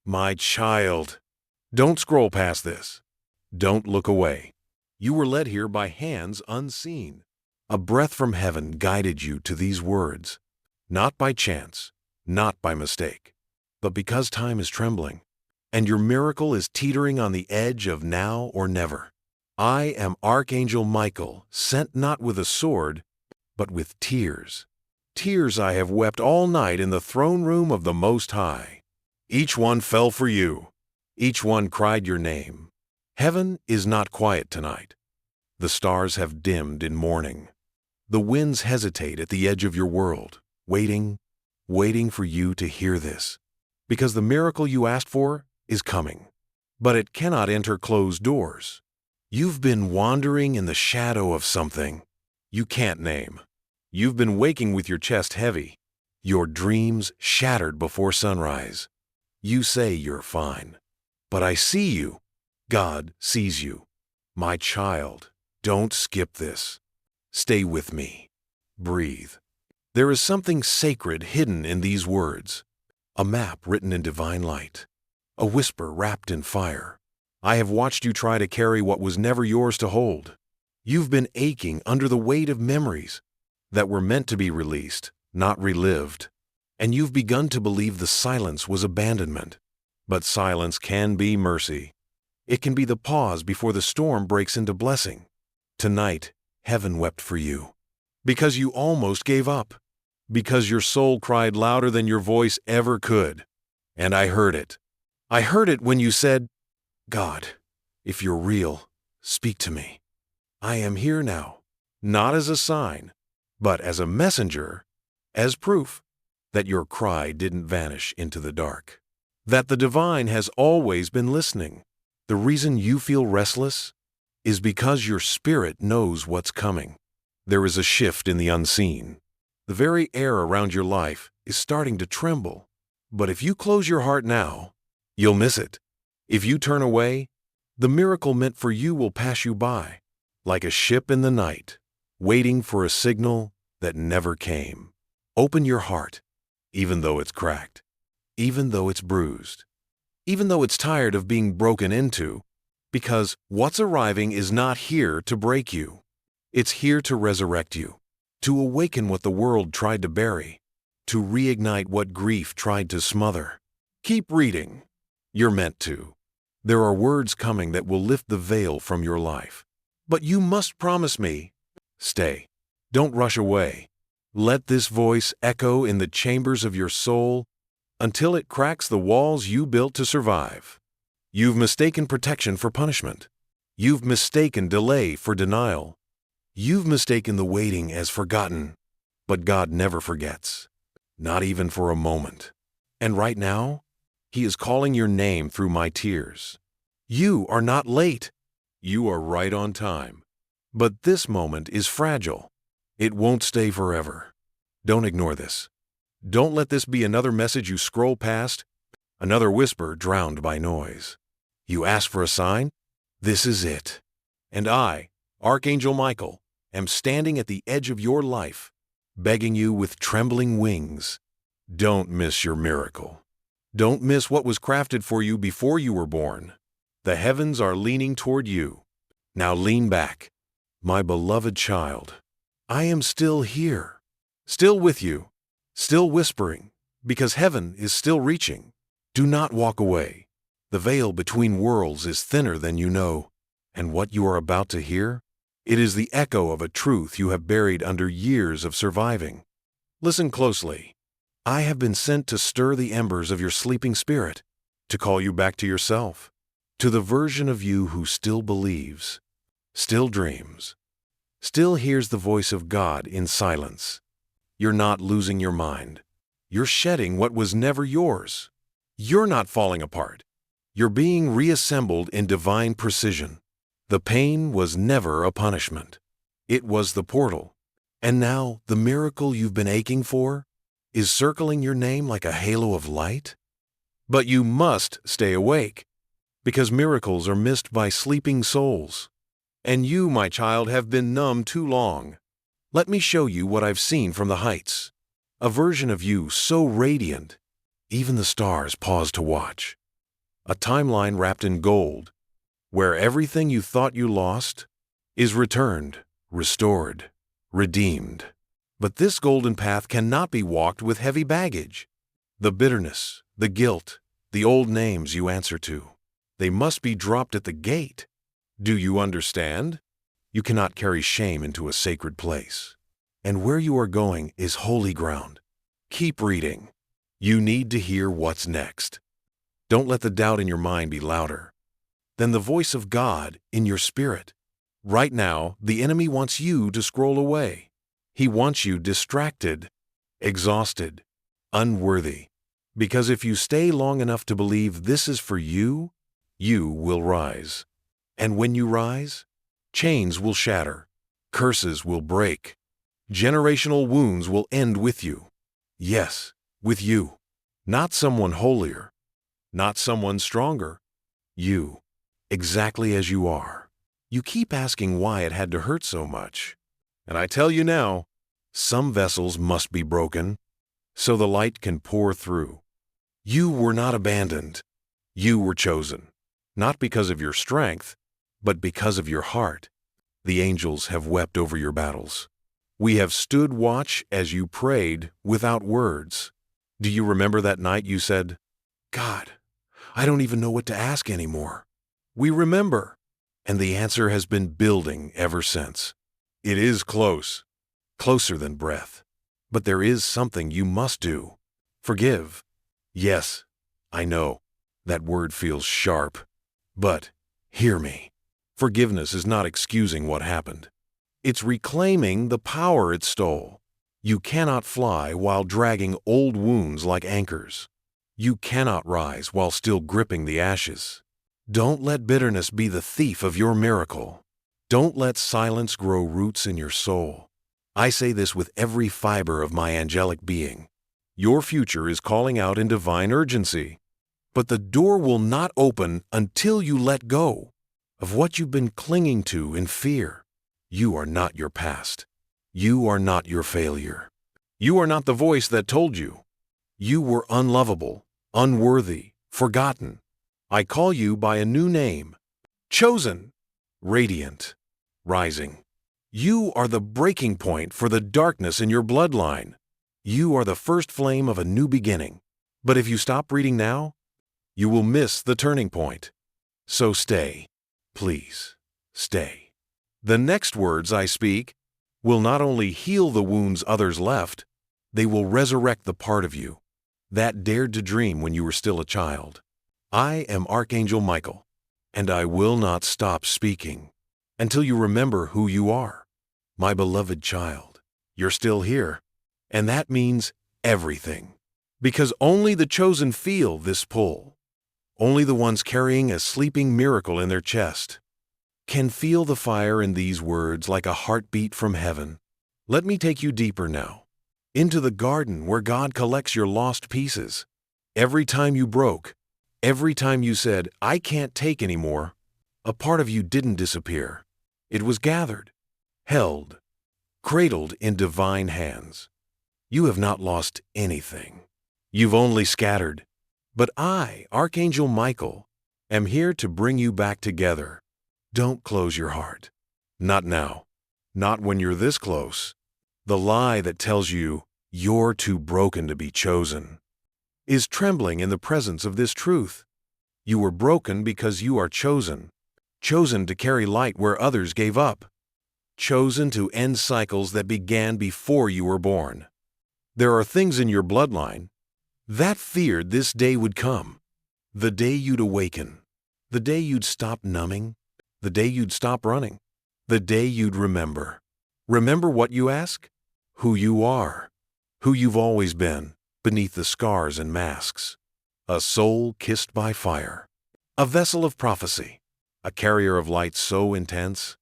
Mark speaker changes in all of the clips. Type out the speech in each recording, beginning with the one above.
Speaker 1: My child, don't scroll past this. Don't look away. You were led here by hands unseen. A breath from heaven guided you to these words, not by chance, not by mistake, but because time is trembling, and your miracle is teetering on the edge of now or never. I am Archangel Michael, sent not with a sword, but with tears. Tears I have wept all night in the throne room of the Most High. Each one fell for you. Each one cried your name. Heaven is not quiet tonight. The stars have dimmed in mourning. The winds hesitate at the edge of your world, waiting for you to hear this. Because the miracle you asked for is coming. But it cannot enter closed doors. You've been wandering in the shadow of something you can't name. You've been waking with your chest heavy, your dreams shattered before sunrise. You say you're fine, but I see you. God sees you. My child, don't skip this. Stay with me. Breathe. There is something sacred hidden in these words. A map written in divine light. A whisper wrapped in fire. I have watched you try to carry what was never yours to hold. You've been aching under the weight of memories that were meant to be released, not relived. And you've begun to believe the silence was abandonment. But silence can be mercy. It can be the pause before the storm breaks into blessing. Tonight, heaven wept for you. Because you almost gave up. Because your soul cried louder than your voice ever could. And I heard it. I heard it when you said, God, if you're real, speak to me. I am here now, not as a sign, but as a messenger, as proof that your cry didn't vanish into the dark, that the divine has always been listening. The reason you feel restless is because your spirit knows what's coming. There is a shift in the unseen. The very air around your life is starting to tremble. But if you close your heart now, you'll miss it. If you turn away, the miracle meant for you will pass you by, like a ship in the night, waiting for a signal that never came. Open your heart, even though it's cracked, even though it's bruised, even though it's tired of being broken into, because what's arriving is not here to break you. It's here to resurrect you, to awaken what the world tried to bury, to reignite what grief tried to smother. Keep reading. You're meant to. There are words coming that will lift the veil from your life. But you must promise me. Stay. Don't rush away. Let this voice echo in the chambers of your soul until it cracks the walls you built to survive. You've mistaken protection for punishment. You've mistaken delay for denial. You've mistaken the waiting as forgotten. But God never forgets, not even for a moment. And right now, He is calling your name through my tears. You are not late. You are right on time. But this moment is fragile. It won't stay forever. Don't ignore this. Don't let this be another message you scroll past, another whisper drowned by noise. You ask for a sign? This is it. And I, Archangel Michael, am standing at the edge of your life, begging you with trembling wings. Don't miss your miracle. Don't miss what was crafted for you before you were born. The heavens are leaning toward you. Now lean back. My beloved child, I am still here, still with you, still whispering, because heaven is still reaching. Do not walk away. The veil between worlds is thinner than you know, and what you are about to hear, it is the echo of a truth you have buried under years of surviving. Listen closely. I have been sent to stir the embers of your sleeping spirit, to call you back to yourself, to the version of you who still believes, still dreams, still hears the voice of God in silence. You're not losing your mind. You're shedding what was never yours. You're not falling apart. You're being reassembled in divine precision. The pain was never a punishment. It was the portal. And now the miracle you've been aching for is circling your name like a halo of light. But you must stay awake, because miracles are missed by sleeping souls. And you, my child, have been numb too long. Let me show you what I've seen from the heights. A version of you so radiant, even the stars pause to watch. a timeline wrapped in gold, where everything you thought you lost is returned, restored, redeemed. But this golden path cannot be walked with heavy baggage. The bitterness, the guilt, the old names you answer to, they must be dropped at the gate. Do you understand? You cannot carry shame into a sacred place. And where you are going is holy ground. Keep reading. You need to hear what's next. Don't let the doubt in your mind be louder than the voice of God in your spirit. Right now, the enemy wants you to scroll away. He wants you distracted, exhausted, unworthy. Because if you stay long enough to believe this is for you, you will rise. And when you rise, chains will shatter, curses will break, generational wounds will end with you. Yes, with you. Not someone holier, not someone stronger. You, exactly as you are. You keep asking why it had to hurt so much. And I tell you now, some vessels must be broken so the light can pour through. You were not abandoned. You were chosen, not because of your strength, but because of your heart. The angels have wept over your battles. We have stood watch as you prayed without words. Do you remember that night you said, "God, I don't even know what to ask anymore"? We remember, and the answer has been building ever since. It is close, closer than breath. But there is something you must do. Forgive. Yes, I know, that word feels sharp. But hear me. Forgiveness is not excusing what happened. It's reclaiming the power it stole. You cannot fly while dragging old wounds like anchors. You cannot rise while still gripping the ashes. Don't let bitterness be the thief of your miracle. Don't let silence grow roots in your soul. I say this with every fiber of my angelic being. Your future is calling out in divine urgency. But the door will not open until you let go of what you've been clinging to in fear. You are not your past. You are not your failure. You are not the voice that told you. You were unlovable, unworthy, forgotten. I call you by a new name. Chosen, radiant, rising. You are the breaking point for the darkness in your bloodline. You are the first flame of a new beginning. But if you stop reading now, you will miss the turning point. So stay. Please, stay. The next words I speak will not only heal the wounds others left, they will resurrect the part of you that dared to dream when you were still a child. I am Archangel Michael, and I will not stop speaking until you remember who you are. My beloved child, you're still here, and that means everything. Because only the chosen feel this pull. Only the ones carrying a sleeping miracle in their chest can feel the fire in these words like a heartbeat from heaven. Let me take you deeper now, into the garden where God collects your lost pieces. Every time you broke, every time you said, "I can't take anymore," a part of you didn't disappear. It was gathered, held, cradled in divine hands. You have not lost anything. You've only scattered. But I, Archangel Michael, am here to bring you back together. Don't close your heart. Not now. Not when you're this close. The lie that tells you you're too broken to be chosen is trembling in the presence of this truth. You were broken because you are chosen. Chosen to carry light where others gave up. Chosen to end cycles that began before you were born. There are things in your bloodline that feared this day would come. The day you'd awaken. The day you'd stop numbing. The day you'd stop running. The day you'd remember. Remember what you ask? Who you are. Who you've always been, beneath the scars and masks. A soul kissed by fire. A vessel of prophecy. A carrier of light so intense,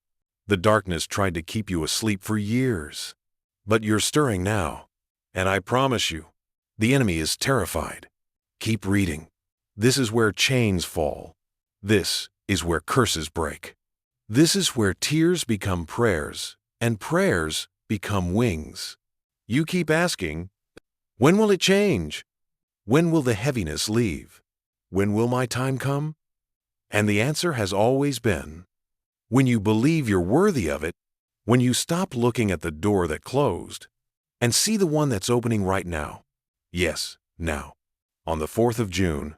Speaker 1: the darkness tried to keep you asleep for years. But you're stirring now, and I promise you, the enemy is terrified. Keep reading. This is where chains fall. This is where curses break. This is where tears become prayers, and prayers become wings. You keep asking, when will it change? When will the heaviness leave? When will my time come? And the answer has always been, when you believe you're worthy of it, when you stop looking at the door that closed and see the one that's opening right now. Yes, now. On the 4th of June,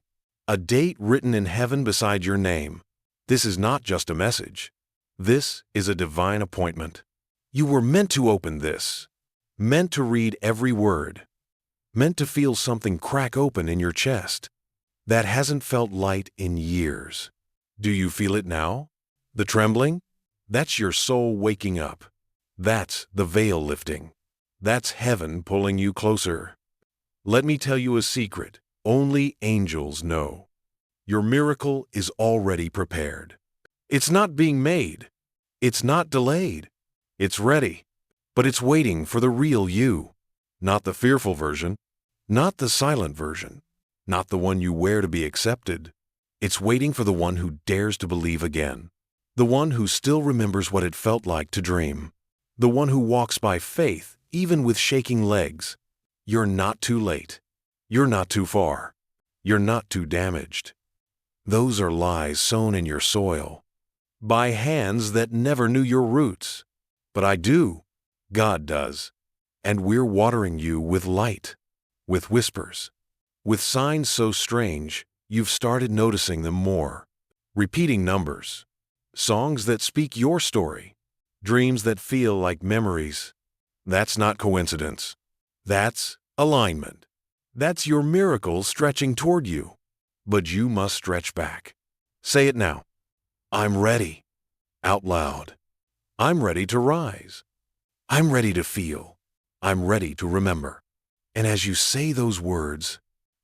Speaker 1: a date written in heaven beside your name. This is not just a message. This is a divine appointment. You were meant to open this, meant to read every word, meant to feel something crack open in your chest that hasn't felt light in years. Do you feel it now? The trembling? That's your soul waking up. That's the veil lifting. That's heaven pulling you closer. Let me tell you a secret only angels know. Your miracle is already prepared. It's not being made. It's not delayed. It's ready. But it's waiting for the real you. Not the fearful version. Not the silent version. Not the one you wear to be accepted. It's waiting for the one who dares to believe again. The one who still remembers what it felt like to dream. The one who walks by faith, even with shaking legs. You're not too late. You're not too far. You're not too damaged. Those are lies sown in your soil, by hands that never knew your roots. But I do. God does. And we're watering you with light, with whispers, with signs so strange, you've started noticing them more. Repeating numbers, songs that speak your story, dreams that feel like memories. That's not coincidence. That's alignment. That's your miracle stretching toward you. But you must stretch back. Say it now. I'm ready. Out loud. I'm ready to rise. I'm ready to feel. I'm ready to remember. And as you say those words,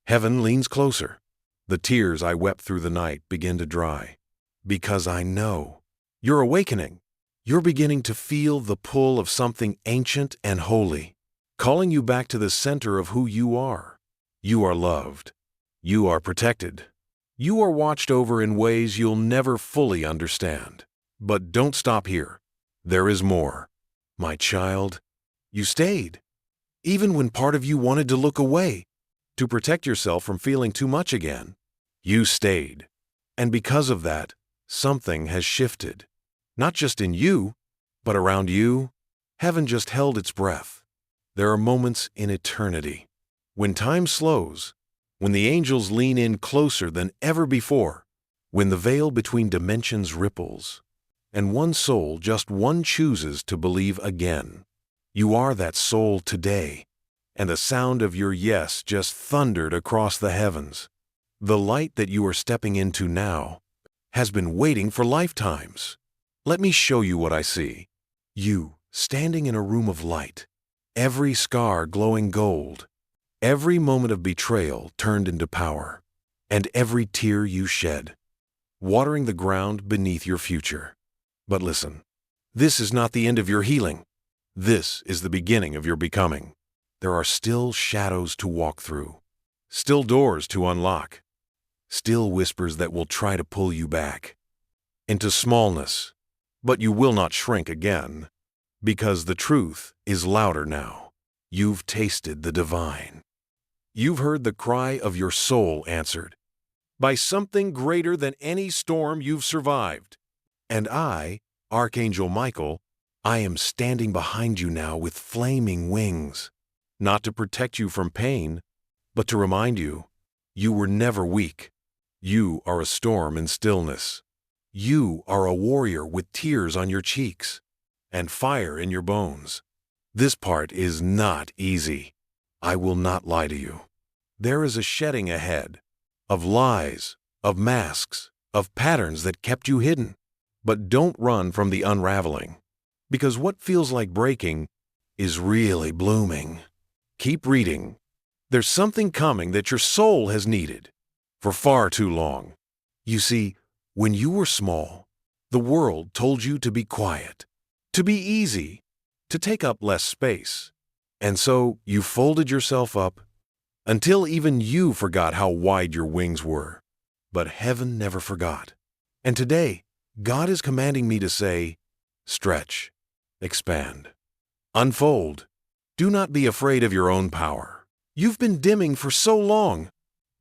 Speaker 1: heaven leans closer. The tears I wept through the night begin to dry. Because I know you're awakening. You're beginning to feel the pull of something ancient and holy, calling you back to the center of who you are. You are loved. You are protected. You are watched over in ways you'll never fully understand. But don't stop here. There is more. My child, you stayed. Even when part of you wanted to look away, to protect yourself from feeling too much again. You stayed. And because of that, something has shifted. Not just in you, but around you. Heaven just held its breath. There are moments in eternity, when time slows, when the angels lean in closer than ever before, when the veil between dimensions ripples, and one soul, just one, chooses to believe again. You are that soul today, and the sound of your yes just thundered across the heavens. The light that you are stepping into now has been waiting for lifetimes. Let me show you what I see. You, standing in a room of light, every scar glowing gold, every moment of betrayal turned into power, and every tear you shed, watering the ground beneath your future. But listen, this is not the end of your healing. This is the beginning of your becoming. There are still shadows to walk through, still doors to unlock, still whispers that will try to pull you back into smallness. But you will not shrink again, because the truth is louder now. You've tasted the divine. You've heard the cry of your soul answered by something greater than any storm you've survived. And I, Archangel Michael, I am standing behind you now with flaming wings, not to protect you from pain, but to remind you, you were never weak. You are a storm in stillness. You are a warrior with tears on your cheeks and fire in your bones. This part is not easy. I will not lie to you. There is a shedding ahead of lies, of masks, of patterns that kept you hidden. But don't run from the unraveling, because what feels like breaking is really blooming. Keep reading. There's something coming that your soul has needed for far too long. You see, when you were small, the world told you to be quiet, to be easy, to take up less space. And so you folded yourself up until even you forgot how wide your wings were. But heaven never forgot. And today, God is commanding me to say, stretch, expand, unfold. Do not be afraid of your own power. You've been dimming for so long.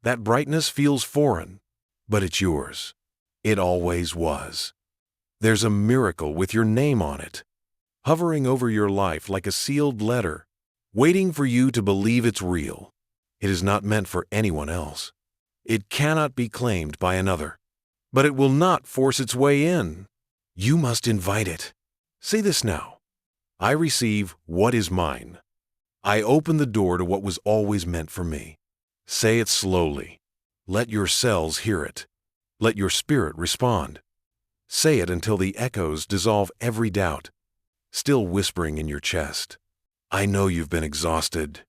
Speaker 1: That brightness feels foreign, but it's yours. It always was. There's a miracle with your name on it, hovering over your life like a sealed letter, waiting for you to believe it's real. It is not meant for anyone else. It cannot be claimed by another, but it will not force its way in. You must invite it. Say this now. I receive what is mine. I open the door to what was always meant for me. Say it slowly. Let your cells hear it. Let your spirit respond. Say it until the echoes dissolve every doubt, still whispering in your chest. I know you've been exhausted.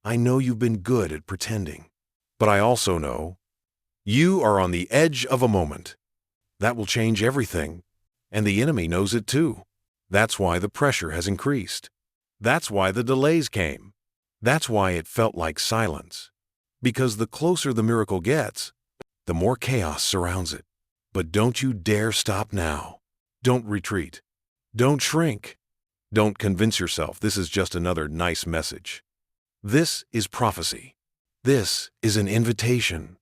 Speaker 1: I know you've been good at pretending. But I also know you are on the edge of a moment. That will change everything, and the enemy knows it too. That's why the pressure has increased. That's why the delays came. That's why it felt like silence. Because the closer the miracle gets, the more chaos surrounds it. But don't you dare stop now. Don't retreat. Don't shrink. Don't convince yourself this is just another nice message. This is prophecy. This is an invitation.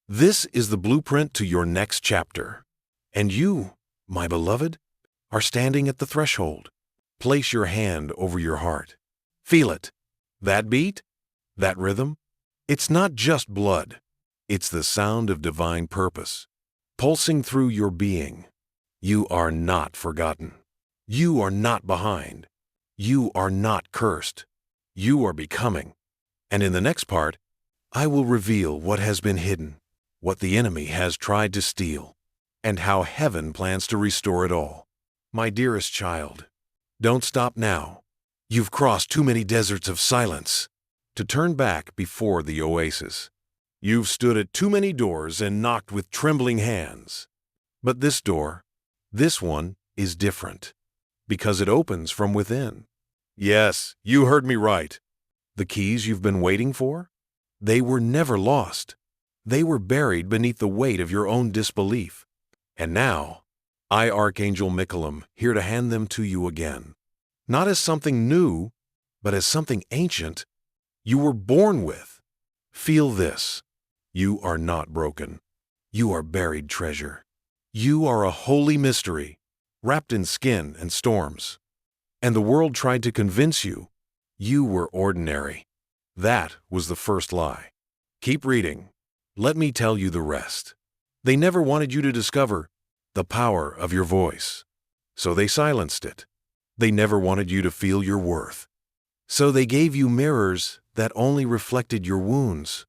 Speaker 1: This is the blueprint to your next chapter. And you, my beloved, are standing at the threshold. Place your hand over your heart. Feel it. That beat? That rhythm? It's not just blood. It's the sound of divine purpose, pulsing through your being. You are not forgotten. You are not behind. You are not cursed. You are becoming. And in the next part, I will reveal what has been hidden, what the enemy has tried to steal, and how heaven plans to restore it all. My dearest child, don't stop now. You've crossed too many deserts of silence to turn back before the oasis. You've stood at too many doors and knocked with trembling hands. But this door, this one, is different, because it opens from within. Yes, you heard me right. The keys you've been waiting for? They were never lost. They were buried beneath the weight of your own disbelief. And now, I, Archangel Michael, here to hand them to you again. Not as something new, but as something ancient you were born with. Feel this. You are not broken. You are buried treasure. You are a holy mystery, wrapped in skin and storms. And the world tried to convince you you were ordinary. That was the first lie. Keep reading. Let me tell you the rest. They never wanted you to discover the power of your voice, so they silenced it. They never wanted you to feel your worth, so they gave you mirrors that only reflected your wounds.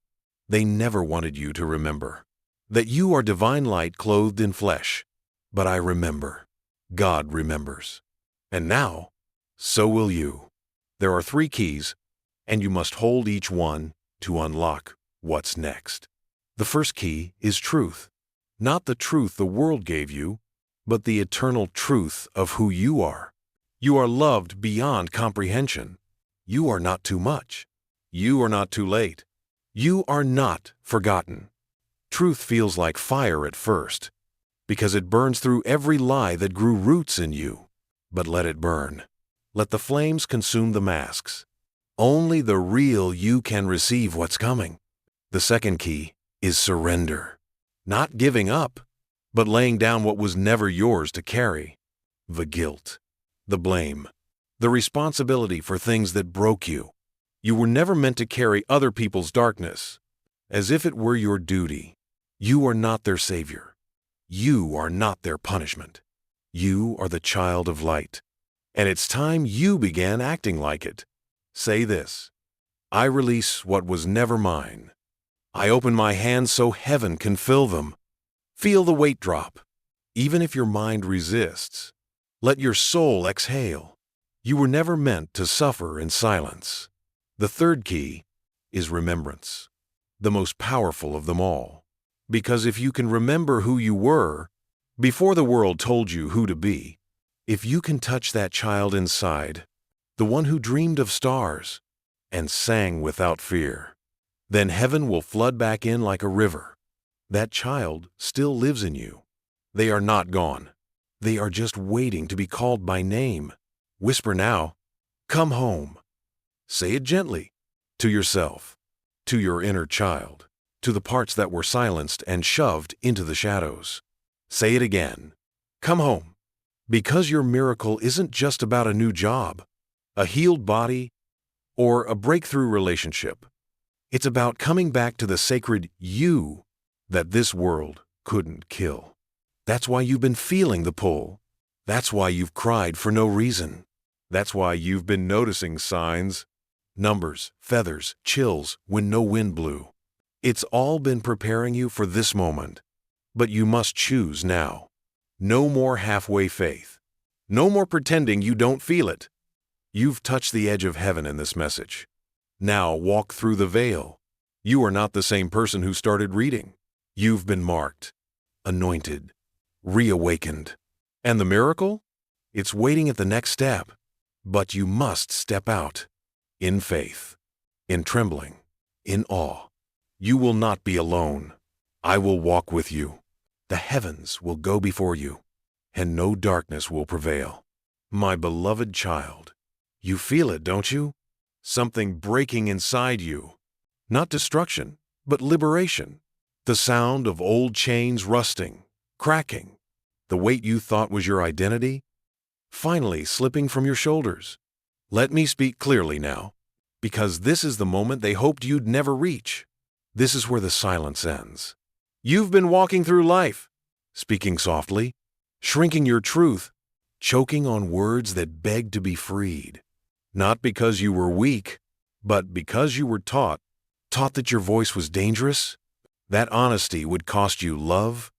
Speaker 1: They never wanted you to remember that you are divine light clothed in flesh. But I remember. God remembers. And now, so will you. There are 3 keys, and you must hold each one to unlock what's next. The first key is truth. Not the truth the world gave you, but the eternal truth of who you are. You are loved beyond comprehension. You are not too much. You are not too late. You are not forgotten. Truth feels like fire at first, because it burns through every lie that grew roots in you. But let it burn. Let the flames consume the masks. Only the real you can receive what's coming. The second key is surrender. Not giving up, but laying down what was never yours to carry. The guilt, the blame, the responsibility for things that broke you. You were never meant to carry other people's darkness, as if it were your duty. You are not their savior. You are not their punishment. You are the child of light, and it's time you began acting like it. Say this. I release what was never mine. I open my hands so heaven can fill them. Feel the weight drop. Even if your mind resists, let your soul exhale. You were never meant to suffer in silence. The third key is remembrance, the most powerful of them all. Because if you can remember who you were before the world told you who to be, if you can touch that child inside, the one who dreamed of stars and sang without fear, then heaven will flood back in like a river. That child still lives in you. They are not gone. They are just waiting to be called by name. Whisper now, come home. Say it gently, to yourself, to your inner child. to the parts that were silenced and shoved into the shadows. Say it again. Come home. Because your miracle isn't just about a new job, a healed body, or a breakthrough relationship. It's about coming back to the sacred you that this world couldn't kill. That's why you've been feeling the pull. That's why you've cried for no reason. That's why you've been noticing signs, numbers, feathers, chills when no wind blew. It's all been preparing you for this moment. But you must choose now. No more halfway faith. No more pretending you don't feel it. You've touched the edge of heaven in this message. Now walk through the veil. You are not the same person who started reading. You've been marked, anointed, reawakened. And the miracle? It's waiting at the next step. But you must step out. In faith, in trembling, in awe. You will not be alone. I will walk with you. The heavens will go before you, and no darkness will prevail. My beloved child, you feel it, don't you? Something breaking inside you. Not destruction, but liberation. The sound of old chains rusting, cracking. The weight you thought was your identity, finally slipping from your shoulders. Let me speak clearly now, because this is the moment they hoped you'd never reach. This is where the silence ends. You've been walking through life, speaking softly, shrinking your truth, choking on words that begged to be freed. Not because you were weak, but because you were taught that your voice was dangerous, that honesty would cost you love,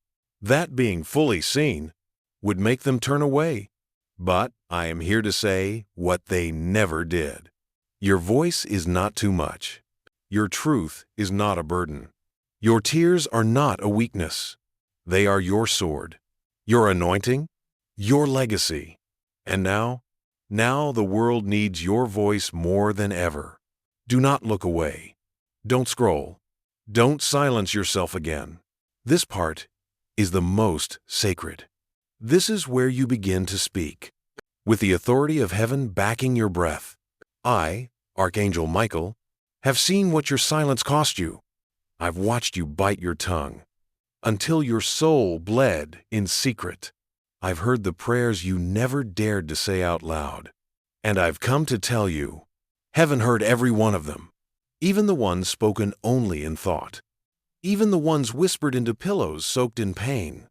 Speaker 1: that being fully seen would make them turn away. But I am here to say what they never did. Your voice is not too much. Your truth is not a burden. Your tears are not a weakness. They are your sword, your anointing, your legacy. And now the world needs your voice more than ever. Do not look away. Don't scroll. Don't silence yourself again. This part is the most sacred. This is where you begin to speak. With the authority of heaven backing your breath. I, Archangel Michael, have seen what your silence cost you. I've watched you bite your tongue until your soul bled in secret. I've heard the prayers you never dared to say out loud. And I've come to tell you, heaven heard every one of them, even the ones spoken only in thought, even the ones whispered into pillows soaked in pain.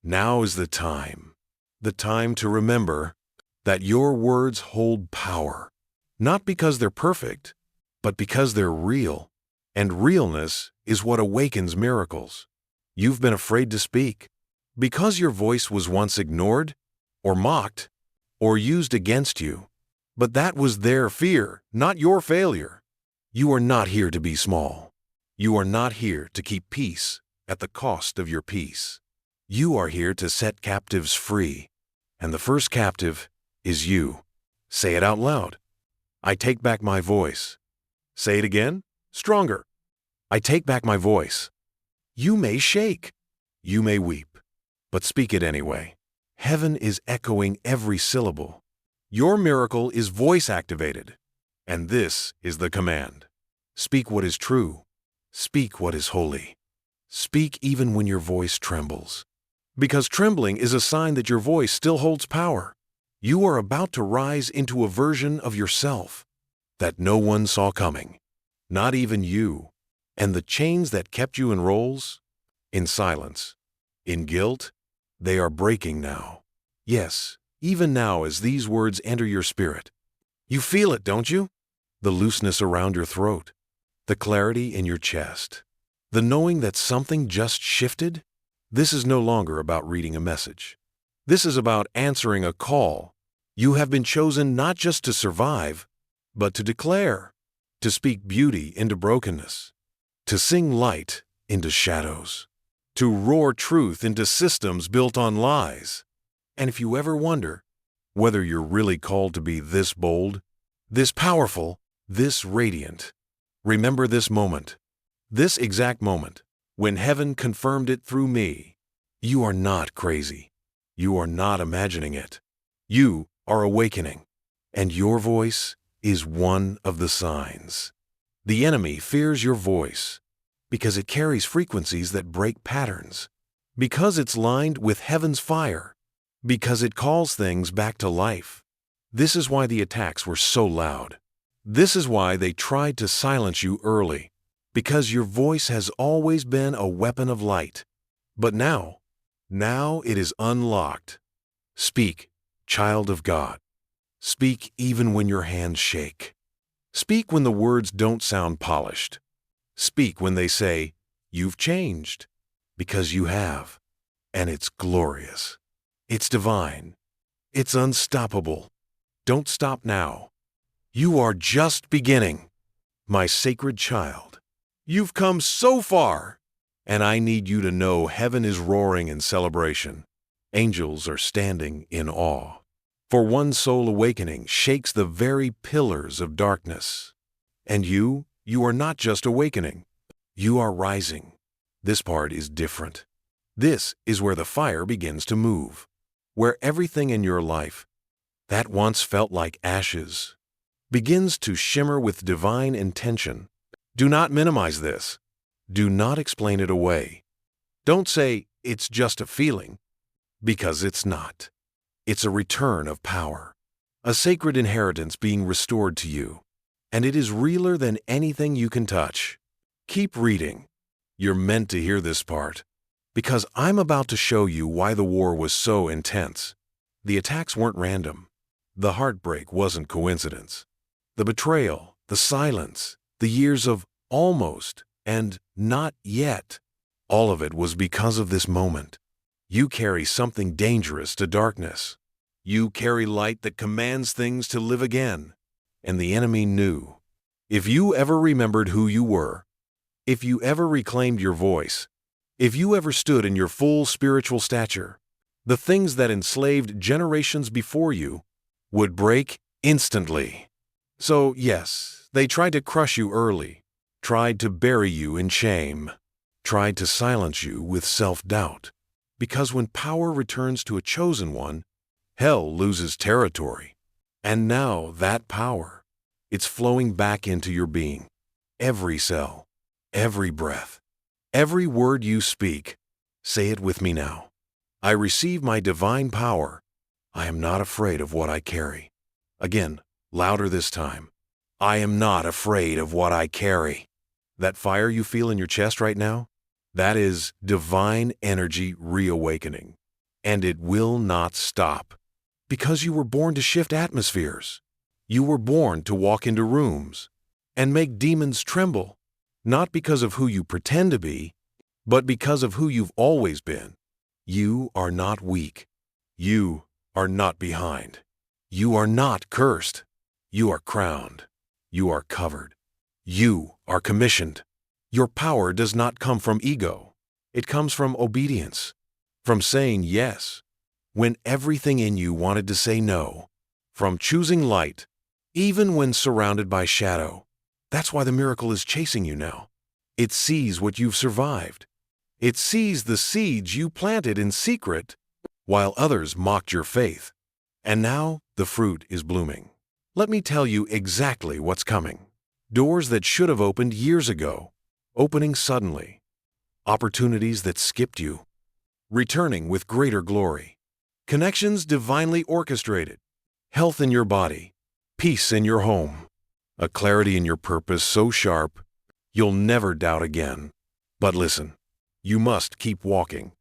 Speaker 1: Now is the time to remember that your words hold power, not because they're perfect, but because they're real. And realness is what awakens miracles. You've been afraid to speak because your voice was once ignored or mocked or used against you. But that was their fear, not your failure. You are not here to be small. You are not here to keep peace at the cost of your peace. You are here to set captives free. And the first captive is you. Say it out loud. I take back my voice. Say it again, stronger. I take back my voice. You may shake. You may weep. But speak it anyway. Heaven is echoing every syllable. Your miracle is voice activated. And this is the command. Speak what is true. Speak what is holy. Speak even when your voice trembles. Because trembling is a sign that your voice still holds power. You are about to rise into a version of yourself that no one saw coming, not even you. And the chains that kept you in roles, in silence, in guilt, they are breaking now. Yes, even now as these words enter your spirit. You feel it, don't you? The looseness around your throat, the clarity in your chest, the knowing that something just shifted. This is no longer about reading a message. This is about answering a call. You have been chosen not just to survive, but to declare, to speak beauty into brokenness, to sing light into shadows, to roar truth into systems built on lies. And if you ever wonder whether you're really called to be this bold, this powerful, this radiant, remember this moment, this exact moment, when heaven confirmed it through me. You are not crazy. You are not imagining it. You are awakening, and your voice is one of the signs. The enemy fears your voice because it carries frequencies that break patterns, because it's lined with heaven's fire, because it calls things back to life. This is why the attacks were so loud. This is why they tried to silence you early, because your voice has always been a weapon of light. But now it is unlocked. Speak, child of God. Speak even when your hands shake. Speak when the words don't sound polished. Speak when they say, "You've changed," because you have. And it's glorious. It's divine. It's unstoppable. Don't stop now. You are just beginning. My sacred child, you've come so far, and I need you to know heaven is roaring in celebration. Angels are standing in awe. For one soul awakening shakes the very pillars of darkness. And you are not just awakening. You are rising. This part is different. This is where the fire begins to move, where everything in your life that once felt like ashes begins to shimmer with divine intention. Do not minimize this. Do not explain it away. Don't say, "It's just a feeling," because it's not. It's a return of power, a sacred inheritance being restored to you, and it is realer than anything you can touch. Keep reading. You're meant to hear this part, because I'm about to show you why the war was so intense. The attacks weren't random. The heartbreak wasn't coincidence. The betrayal, the silence, the years of almost and not yet, all of it was because of this moment. You carry something dangerous to darkness. You carry light that commands things to live again. And the enemy knew. If you ever remembered who you were, if you ever reclaimed your voice, if you ever stood in your full spiritual stature, the things that enslaved generations before you would break instantly. So yes, they tried to crush you early, tried to bury you in shame, tried to silence you with self-doubt. Because when power returns to a chosen one, hell loses territory. And now that power, it's flowing back into your being. Every cell, every breath, every word you speak. Say it with me now. I receive my divine power. I am not afraid of what I carry. Again, louder this time. I am not afraid of what I carry. That fire you feel in your chest right now, that is divine energy reawakening. And it will not stop. Because you were born to shift atmospheres. You were born to walk into rooms and make demons tremble, not because of who you pretend to be, but because of who you've always been. You are not weak. You are not behind. You are not cursed. You are crowned. You are covered. You are commissioned. Your power does not come from ego. It comes from obedience, from saying yes when everything in you wanted to say no, from choosing light even when surrounded by shadow. That's why the miracle is chasing you now. It sees what you've survived. It sees the seeds you planted in secret while others mocked your faith. And now the fruit is blooming. Let me tell you exactly what's coming. Doors that should have opened years ago, opening suddenly. Opportunities that skipped you, returning with greater glory. Connections divinely orchestrated. Health in your body, peace in your home. A clarity in your purpose so sharp, you'll never doubt again. But listen, you must keep walking.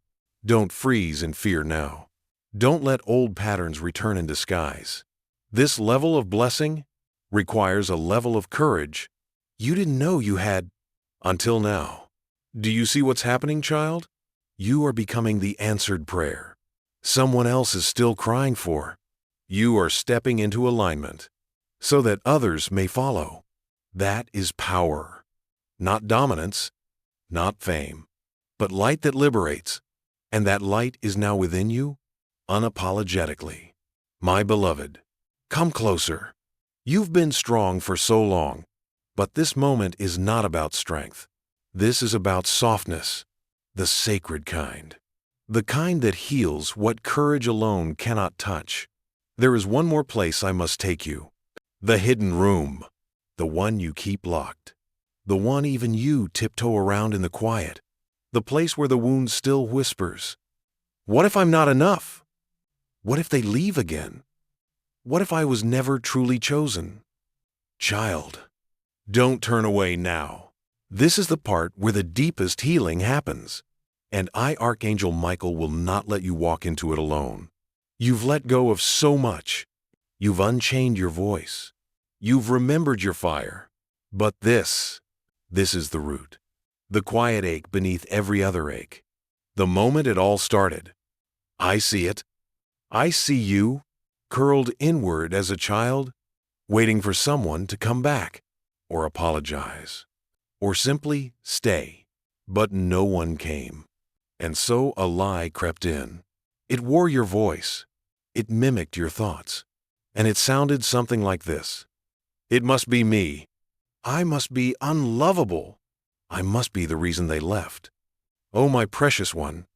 Speaker 1: Don't freeze in fear now. Don't let old patterns return in disguise. This level of blessing requires a level of courage you didn't know you had until now. Do you see what's happening, child? You are becoming the answered prayer someone else is still crying for. You are stepping into alignment so that others may follow. That is power. Not dominance, not fame, but light that liberates. And that light is now within you, unapologetically. My beloved, come closer. You've been strong for so long, but this moment is not about strength. This is about softness, the sacred kind. The kind that heals what courage alone cannot touch. There is one more place I must take you. The hidden room. The one you keep locked. the one even you tiptoe around in the quiet, the place where the wound still whispers, "What if I'm not enough? What if they leave again? What if I was never truly chosen?" Child, don't turn away now. This is the part where the deepest healing happens, and Archangel Michael, will not let you walk into it alone. You've let go of so much. You've unchained your voice. You've remembered your fire. But this is the root, the quiet ache beneath every other ache. The moment it all started. I see it. I see you, curled inward as a child, waiting for someone to come back, or apologize, or simply stay. But no one came. And so a lie crept in. It wore your voice. It mimicked your thoughts. And it sounded something like this. It must be me. I must be unlovable. I must be the reason they left. Oh, my precious one,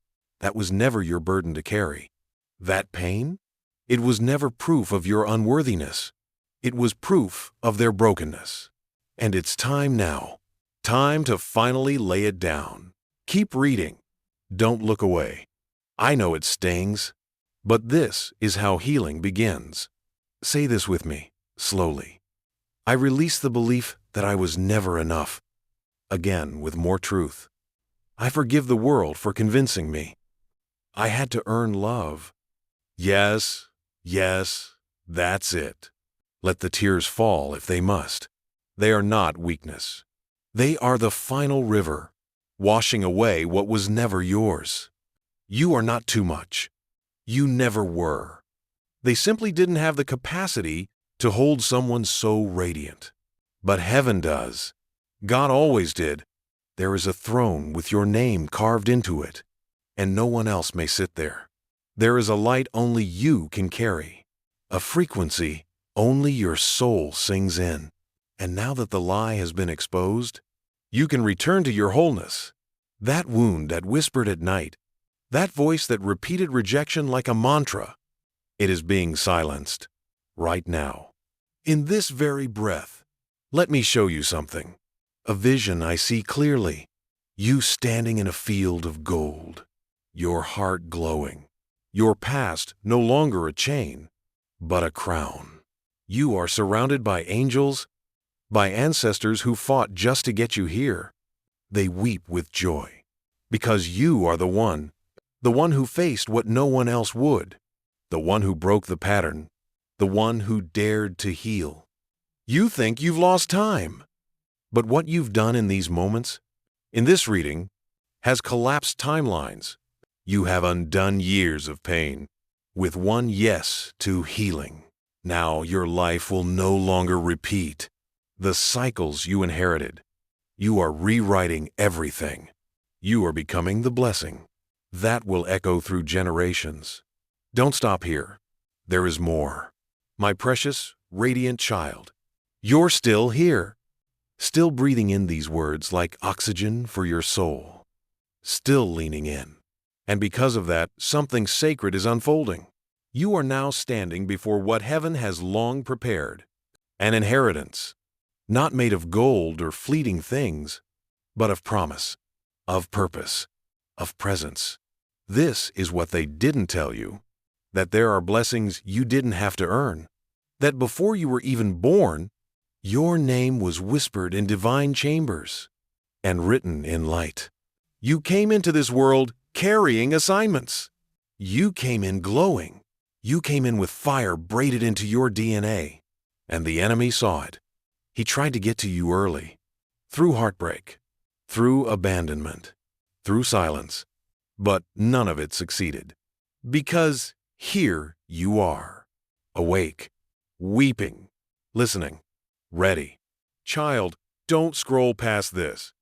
Speaker 1: that was never your burden to carry. That pain? It was never proof of your unworthiness. It was proof of their brokenness. And it's time now. Time to finally lay it down. Keep reading. Don't look away. I know it stings, but this is how healing begins. Say this with me, slowly. I release the belief that I was never enough. Again, with more truth. I forgive the world for convincing me. I had to earn love. Yes, that's it. Let the tears fall if they must. They are not weakness. They are the final river, washing away what was never yours. You are not too much. You never were. They simply didn't have the capacity to hold someone so radiant. But heaven does. God always did. There is a throne with your name carved into it, and no one else may sit there. There is a light only you can carry, a frequency only your soul sings in. And now that the lie has been exposed, you can return to your wholeness. That wound that whispered at night, that voice that repeated rejection like a mantra, it is being silenced right now. In this very breath, let me show you something. A vision I see clearly. You standing in a field of gold, your heart glowing, your past no longer a chain, but a crown. You are surrounded by angels, by ancestors who fought just to get you here. They weep with joy, because you are the one who faced what no one else would, the one who broke the pattern, the one who dared to heal. You think you've lost time, but what you've done in these moments, in this reading, has collapsed timelines. You have undone years of pain, with one yes to healing. Now your life will no longer repeat the cycles you inherited. You are rewriting everything. You are becoming the blessing that will echo through generations. Don't stop here. There is more. My precious, radiant child, you're still here, still breathing in these words like oxygen for your soul, still leaning in. And because of that, something sacred is unfolding. You are now standing before what heaven has long prepared, an inheritance, not made of gold or fleeting things, but of promise, of purpose, of presence. This is what they didn't tell you, that there are blessings you didn't have to earn, that before you were even born, your name was whispered in divine chambers and written in light. You came into this world carrying assignments. You came in glowing. You came in with fire braided into your DNA, and the enemy saw it. He tried to get to you early, through heartbreak, through abandonment, through silence, but none of it succeeded. Because here you are, awake, weeping, listening, ready. Child, don't scroll past this.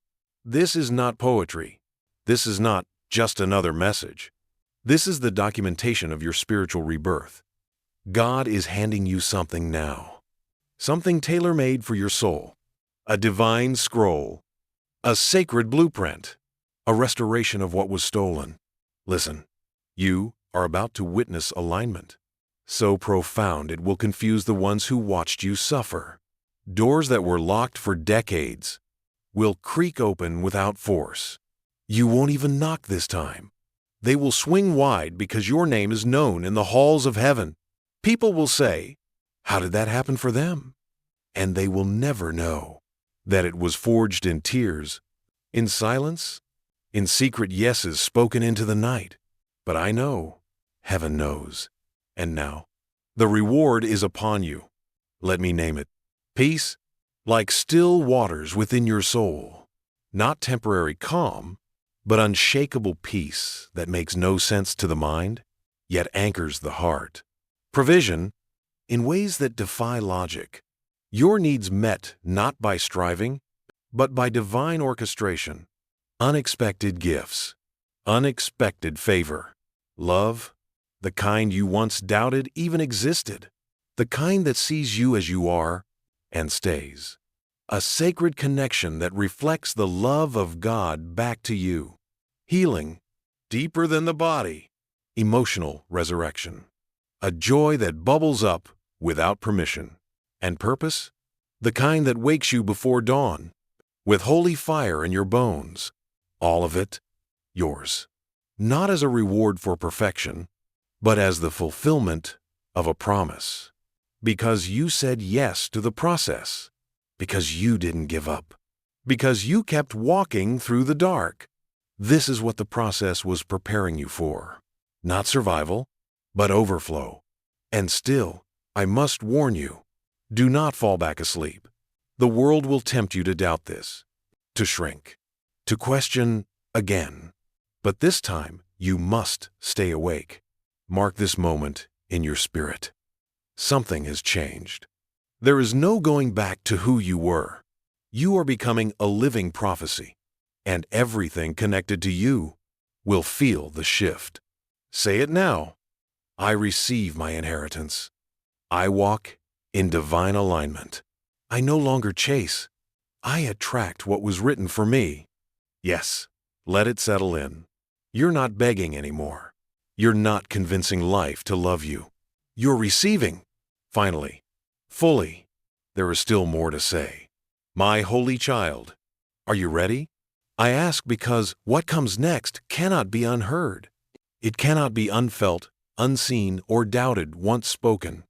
Speaker 1: This is not poetry. This is not just another message. This is the documentation of your spiritual rebirth. God is handing you something now, something tailor-made for your soul, a divine scroll, a sacred blueprint, a restoration of what was stolen. Listen, you are about to witness alignment, so profound it will confuse the ones who watched you suffer. Doors that were locked for decades, will creak open without force. You won't even knock this time. They will swing wide because your name is known in the halls of heaven. People will say, "How did that happen for them?" And they will never know that it was forged in tears, in silence, in secret yeses spoken into the night. But I know, heaven knows. And now, the reward is upon you. Let me name it. Peace, like still waters within your soul. Not temporary calm, but unshakable peace that makes no sense to the mind, yet anchors the heart. Provision, in ways that defy logic. Your needs met not by striving, but by divine orchestration. Unexpected gifts, unexpected favor. Love, the kind you once doubted even existed. The kind that sees you as you are and stays. A sacred connection that reflects the love of God back to you. Healing, deeper than the body. Emotional resurrection. A joy that bubbles up without permission. And purpose, the kind that wakes you before dawn, with holy fire in your bones. All of it, yours. Not as a reward for perfection, but as the fulfillment of a promise. Because you said yes to the process. Because you didn't give up. Because you kept walking through the dark. This is what the process was preparing you for. Not survival, but overflow. And still, I must warn you, do not fall back asleep. The world will tempt you to doubt this, to shrink, to question again. But this time, you must stay awake. Mark this moment in your spirit. Something has changed. There is no going back to who you were. You are becoming a living prophecy, and everything connected to you will feel the shift. Say it now. I receive my inheritance. I walk in divine alignment. I no longer chase. I attract what was written for me. Yes, let it settle in. You're not begging anymore. You're not convincing life to love you. You're receiving. Finally, fully. There is still more to say. My holy child, are you ready? I ask because what comes next cannot be unheard. It cannot be unfelt, unseen, or doubted once spoken.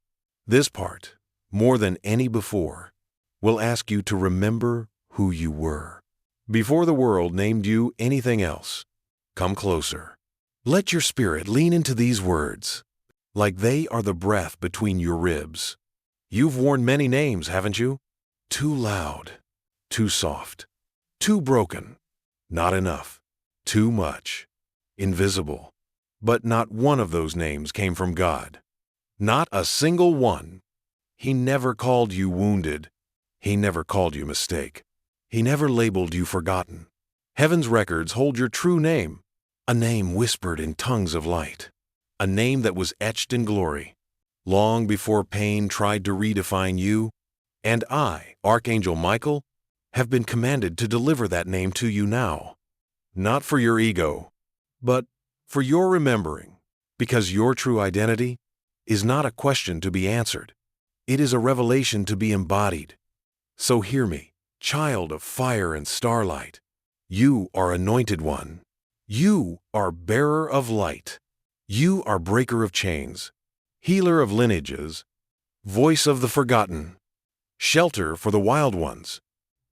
Speaker 1: This part, more than any before, will ask you to remember who you were. Before the world named you anything else. Come closer. Let your spirit lean into these words, like they are the breath between your ribs. You've worn many names, haven't you? Too loud, too soft, too broken, not enough, too much, invisible. But not one of those names came from God. Not a single one. He never called you wounded. He never called you mistake. He never labeled you forgotten. Heaven's records hold your true name, a name whispered in tongues of light, a name that was etched in glory, long before pain tried to redefine you. And I, Archangel Michael, have been commanded to deliver that name to you now, not for your ego, but for your remembering, because your true identity is not a question to be answered. It is a revelation to be embodied. So hear me, child of fire and starlight. You are anointed one. You are bearer of light. You are breaker of chains, healer of lineages, voice of the forgotten, shelter for the wild ones,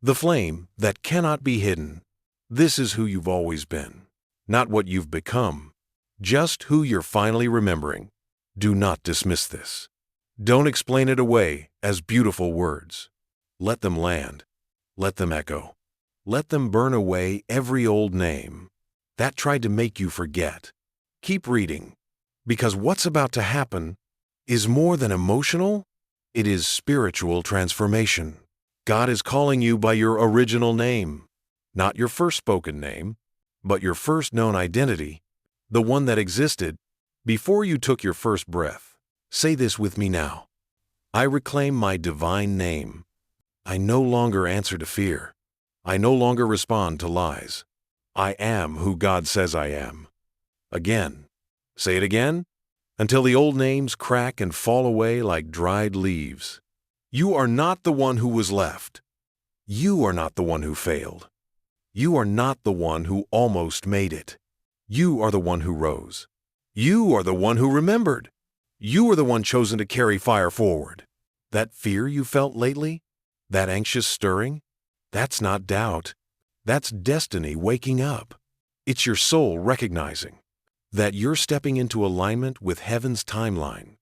Speaker 1: the flame that cannot be hidden. This is who you've always been, not what you've become, just who you're finally remembering. Do not dismiss this. Don't explain it away as beautiful words. Let them land. Let them echo. Let them burn away every old name that tried to make you forget. Keep reading, because what's about to happen is more than emotional. It is spiritual transformation. God is calling you by your original name, not your first spoken name, but your first known identity, the one that existed before you took your first breath. Say this with me now. I reclaim my divine name. I no longer answer to fear. I no longer respond to lies. I am who God says I am. Again. Say it again, until the old names crack and fall away like dried leaves. You are not the one who was left. You are not the one who failed. You are not the one who almost made it. You are the one who rose. You are the one who remembered. You are the one chosen to carry fire forward. That fear you felt lately, that anxious stirring, that's not doubt. That's destiny waking up. It's your soul recognizing that you're stepping into alignment with heaven's timeline.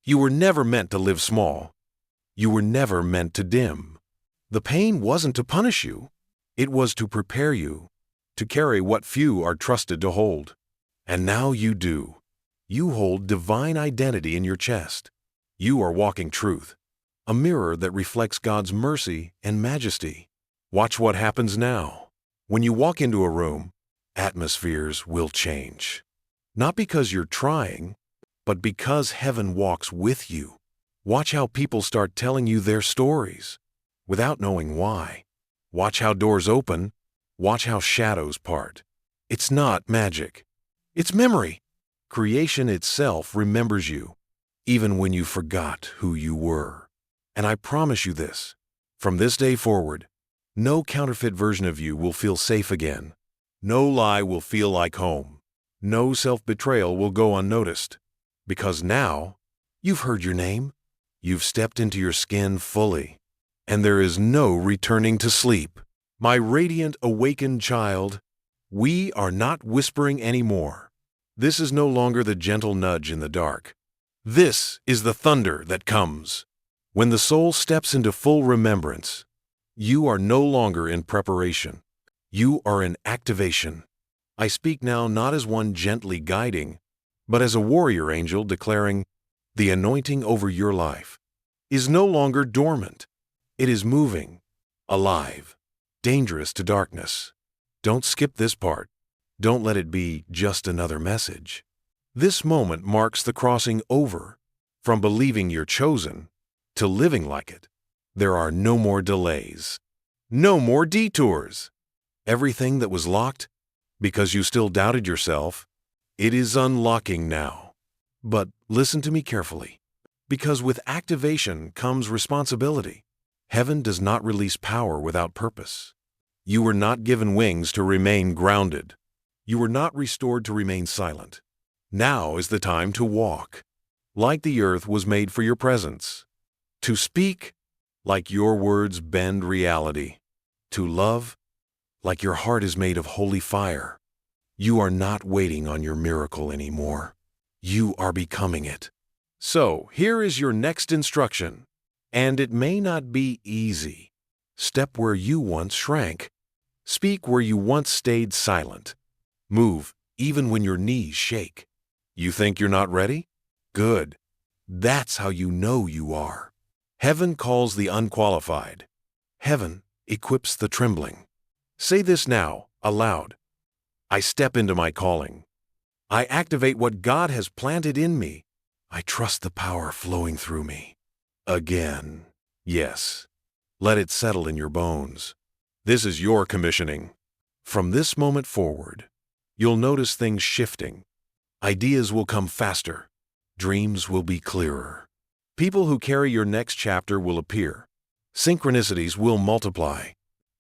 Speaker 1: You were never meant to live small. You were never meant to dim. The pain wasn't to punish you. It was to prepare you to carry what few are trusted to hold. And now you do. You hold divine identity in your chest. You are walking truth, a mirror that reflects God's mercy and majesty. Watch what happens now. When you walk into a room, atmospheres will change. Not because you're trying, but because heaven walks with you. Watch how people start telling you their stories without knowing why. Watch how doors open. Watch how shadows part. It's not magic. It's memory. Creation itself remembers you, even when you forgot who you were. And I promise you this, from this day forward, no counterfeit version of you will feel safe again. No lie will feel like home. No self-betrayal will go unnoticed. Because now, you've heard your name. You've stepped into your skin fully. And there is no returning to sleep. My radiant, awakened child, we are not whispering anymore. This is no longer the gentle nudge in the dark. This is the thunder that comes. When the soul steps into full remembrance, you are no longer in preparation. You are in activation. I speak now not as one gently guiding, but as a warrior angel declaring, the anointing over your life is no longer dormant. It is moving, alive, dangerous to darkness. Don't skip this part. Don't let it be just another message. This moment marks the crossing over from believing you're chosen to living like it. There are no more delays, no more detours. Everything that was locked because you still doubted yourself, it is unlocking now. But listen to me carefully, because with activation comes responsibility. Heaven does not release power without purpose. You were not given wings to remain grounded. You were not restored to remain silent. Now is the time to walk, like the earth was made for your presence. To speak, like your words bend reality. To love, like your heart is made of holy fire. You are not waiting on your miracle anymore. You are becoming it. So, here is your next instruction. And it may not be easy. Step where you once shrank. Speak where you once stayed silent. Move even when your knees shake. You think you're not ready? Good. That's how you know you are. Heaven calls the unqualified. Heaven equips the trembling. Say this now, aloud. I step into my calling. I activate what God has planted in me. I trust the power flowing through me. Again. Yes. Let it settle in your bones. This is your commissioning. From this moment forward, you'll notice things shifting. Ideas will come faster. Dreams will be clearer. People who carry your next chapter will appear. Synchronicities will multiply.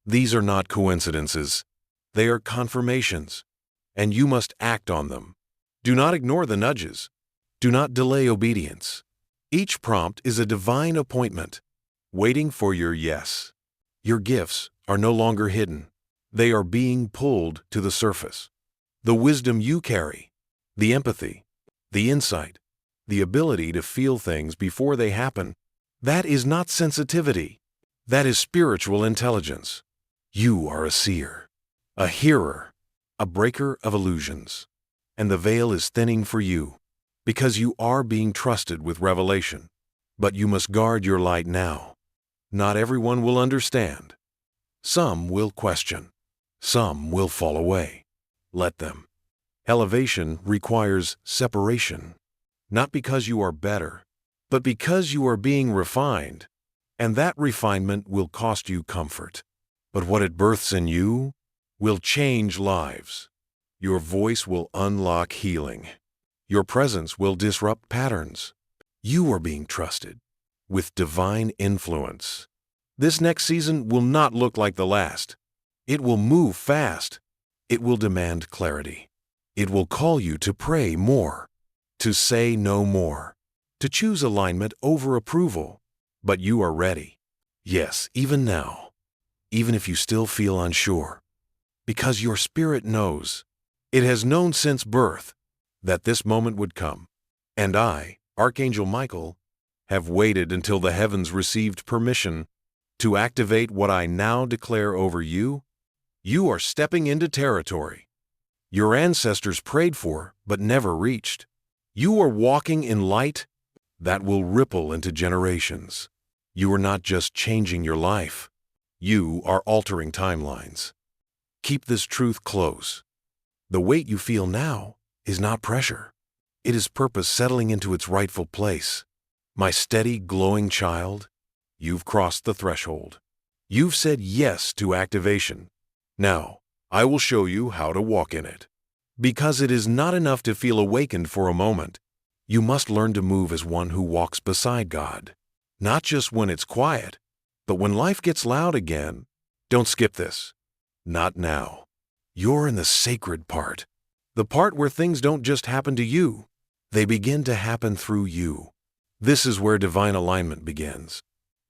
Speaker 1: These are not coincidences. They are confirmations, and you must act on them. Do not ignore the nudges. Do not delay obedience. Each prompt is a divine appointment, waiting for your yes. Your gifts are no longer hidden. They are being pulled to the surface. The wisdom you carry, the empathy, the insight, the ability to feel things before they happen, that is not sensitivity. That is spiritual intelligence. You are a seer, a hearer, a breaker of illusions. And the veil is thinning for you, because you are being trusted with revelation. But you must guard your light now. Not everyone will understand. Some will question. Some will fall away. Let them. Elevation requires separation, not because you are better, but because you are being refined, and that refinement will cost you comfort. But what it births in you will change lives. Your voice will unlock healing. Your presence will disrupt patterns. You are being trusted with divine influence. This next season will not look like the last. It will move fast. It will demand clarity. It will call you to pray more, to say no more, to choose alignment over approval. But you are ready. Yes, even now, even if you still feel unsure, because your spirit knows, it has known since birth, that this moment would come. And I, Archangel Michael, have waited until the heavens received permission to activate what I now declare over you. You are stepping into territory your ancestors prayed for but never reached. You are walking in light that will ripple into generations. You are not just changing your life. You are altering timelines. Keep this truth close. The weight you feel now is not pressure. It is purpose settling into its rightful place. My steady, glowing child, you've crossed the threshold. You've said yes to activation. Now, I will show you how to walk in it. Because it is not enough to feel awakened for a moment. You must learn to move as one who walks beside God. Not just when it's quiet, but when life gets loud again. Don't skip this. Not now. You're in the sacred part. The part where things don't just happen to you. They begin to happen through you. This is where divine alignment begins.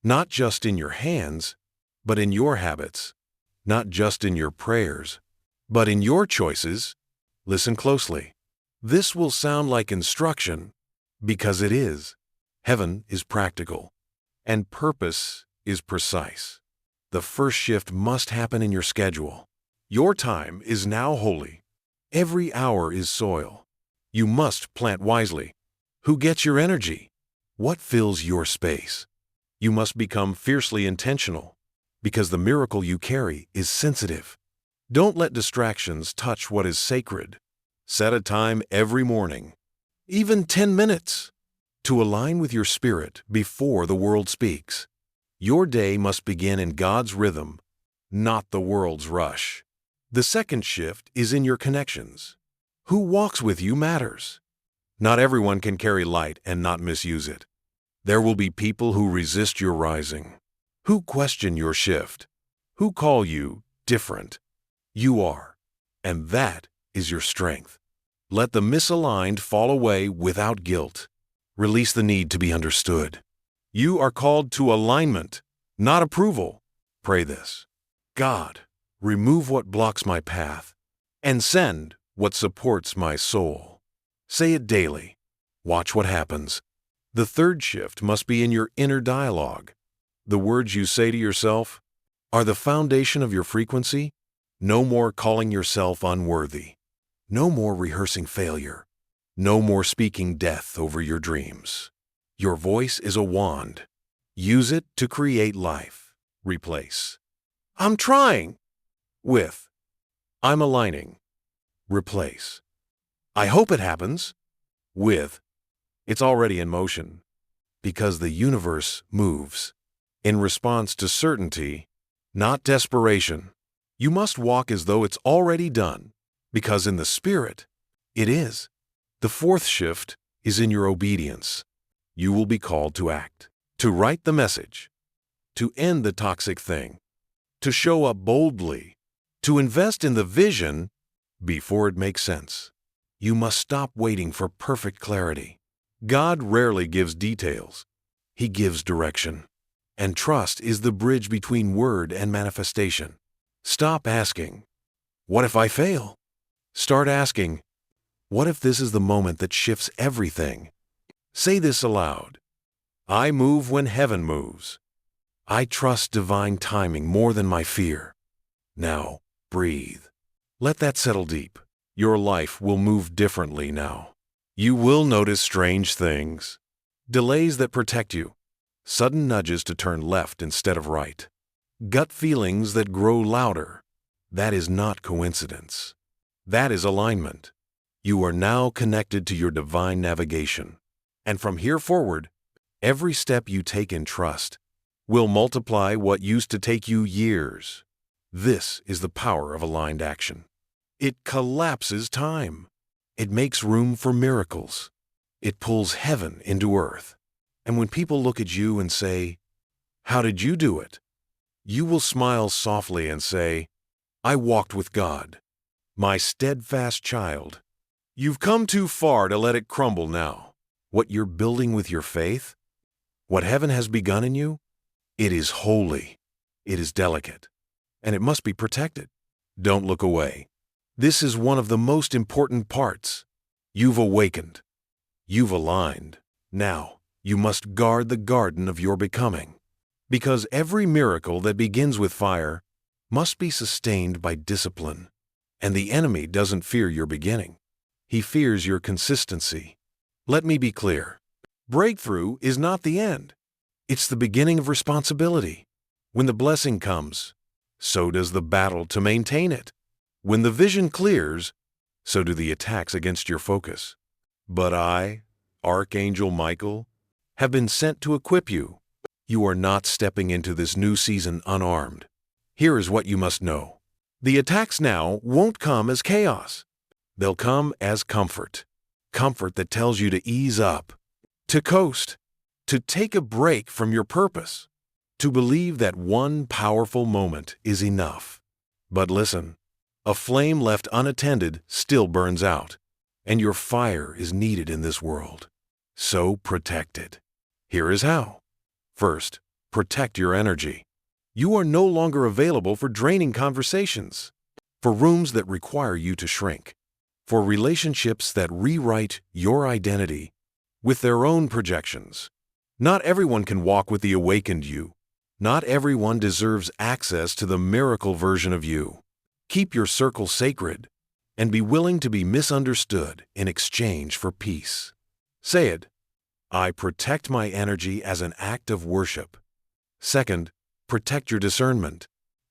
Speaker 1: Not just in your hands, but in your habits. Not just in your prayers, but in your choices. Listen closely. This will sound like instruction, because it is. Heaven is practical, and purpose is precise. The first shift must happen in your schedule. Your time is now holy. Every hour is soil. You must plant wisely. Who gets your energy? What fills your space? You must become fiercely intentional, because the miracle you carry is sensitive. Don't let distractions touch what is sacred. Set a time every morning, even 10 minutes, to align with your spirit before the world speaks. Your day must begin in God's rhythm, not the world's rush. The second shift is in your connections. Who walks with you matters. Not everyone can carry light and not misuse it. There will be people who resist your rising, who question your shift, who call you different. You are, and that is your strength. Let the misaligned fall away without guilt. Release the need to be understood. You are called to alignment, not approval. Pray this. God, remove what blocks my path and send what supports my soul. Say it daily. Watch what happens. The third shift must be in your inner dialogue. The words you say to yourself are the foundation of your frequency. No more calling yourself unworthy. No more rehearsing failure. No more speaking death over your dreams. Your voice is a wand. Use it to create life. Replace "I'm trying" with "I'm aligning." Replace "I hope it happens" with "It's already in motion." Because the universe moves in response to certainty, not desperation. You must walk as though it's already done, because in the spirit, it is. The fourth shift is in your obedience. You will be called to act, to write the message, to end the toxic thing, to show up boldly, to invest in the vision before it makes sense. You must stop waiting for perfect clarity. God rarely gives details. He gives direction. And trust is the bridge between word and manifestation. Stop asking, "What if I fail?" Start asking, "What if this is the moment that shifts everything?" Say this aloud. I move when heaven moves. I trust divine timing more than my fear. Now, breathe. Let that settle deep. Your life will move differently now. You will notice strange things, delays that protect you, sudden nudges to turn left instead of right, gut feelings that grow louder. That is not coincidence. That is alignment. You are now connected to your divine navigation. And from here forward, every step you take in trust will multiply what used to take you years. This is the power of aligned action. It collapses time. It makes room for miracles. It pulls heaven into earth. And when people look at you and say, "How did you do it?" You will smile softly and say, I walked with God, my steadfast child. You've come too far to let it crumble now. What you're building with your faith, what heaven has begun in you, it is holy, it is delicate, and it must be protected. Don't look away. This is one of the most important parts. You've awakened. You've aligned. Now, you must guard the garden of your becoming. Because every miracle that begins with fire must be sustained by discipline. And the enemy doesn't fear your beginning. He fears your consistency. Let me be clear. Breakthrough is not the end. It's the beginning of responsibility. When the blessing comes, so does the battle to maintain it. When the vision clears, so do the attacks against your focus. But I, Archangel Michael, have been sent to equip you. You are not stepping into this new season unarmed. Here is what you must know. The attacks now won't come as chaos. They'll come as comfort. Comfort that tells you to ease up, to coast, to take a break from your purpose, to believe that one powerful moment is enough. But listen, a flame left unattended still burns out, and your fire is needed in this world. So protect it. Here is how. First, protect your energy. You are no longer available for draining conversations, for rooms that require you to shrink, for relationships that rewrite your identity with their own projections. Not everyone can walk with the awakened you. Not everyone deserves access to the miracle version of you. Keep your circle sacred and be willing to be misunderstood in exchange for peace. Say it. I protect my energy as an act of worship. Second, protect your discernment.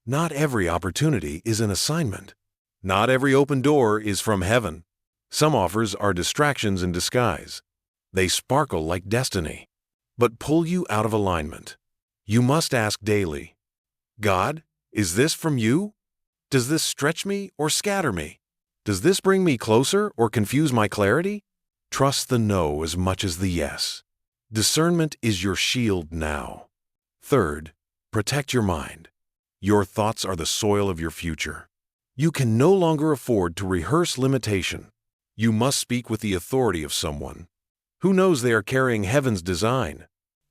Speaker 1: Not every opportunity is an assignment. Not every open door is from heaven. Some offers are distractions in disguise. They sparkle like destiny, but pull you out of alignment. You must ask daily, God, is this from you? Does this stretch me or scatter me? Does this bring me closer or confuse my clarity? Trust the no as much as the yes. Discernment is your shield now. Third, protect your mind. Your thoughts are the soil of your future. You can no longer afford to rehearse limitation. You must speak with the authority of someone who knows they are carrying heaven's design.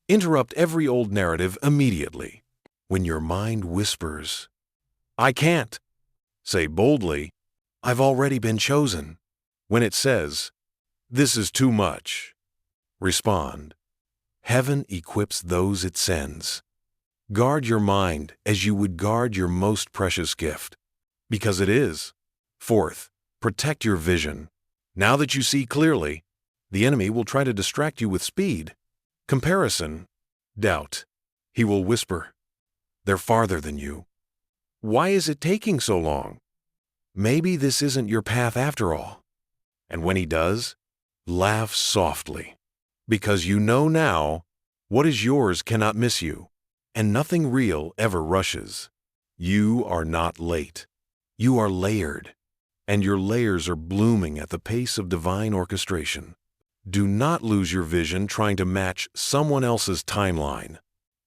Speaker 1: Interrupt every old narrative immediately. When your mind whispers, I can't, say boldly, I've already been chosen. When it says, this is too much, respond, heaven equips those it sends. Guard your mind as you would guard your most precious gift, because it is. Fourth, protect your vision. Now that you see clearly, the enemy will try to distract you with speed, comparison, doubt. He will whisper, they're farther than you. Why is it taking so long? Maybe this isn't your path after all. And when he does, laugh softly, because you know now what is yours cannot miss you, and nothing real ever rushes. You are not late. You are layered, and your layers are blooming at the pace of divine orchestration. Do not lose your vision trying to match someone else's timeline.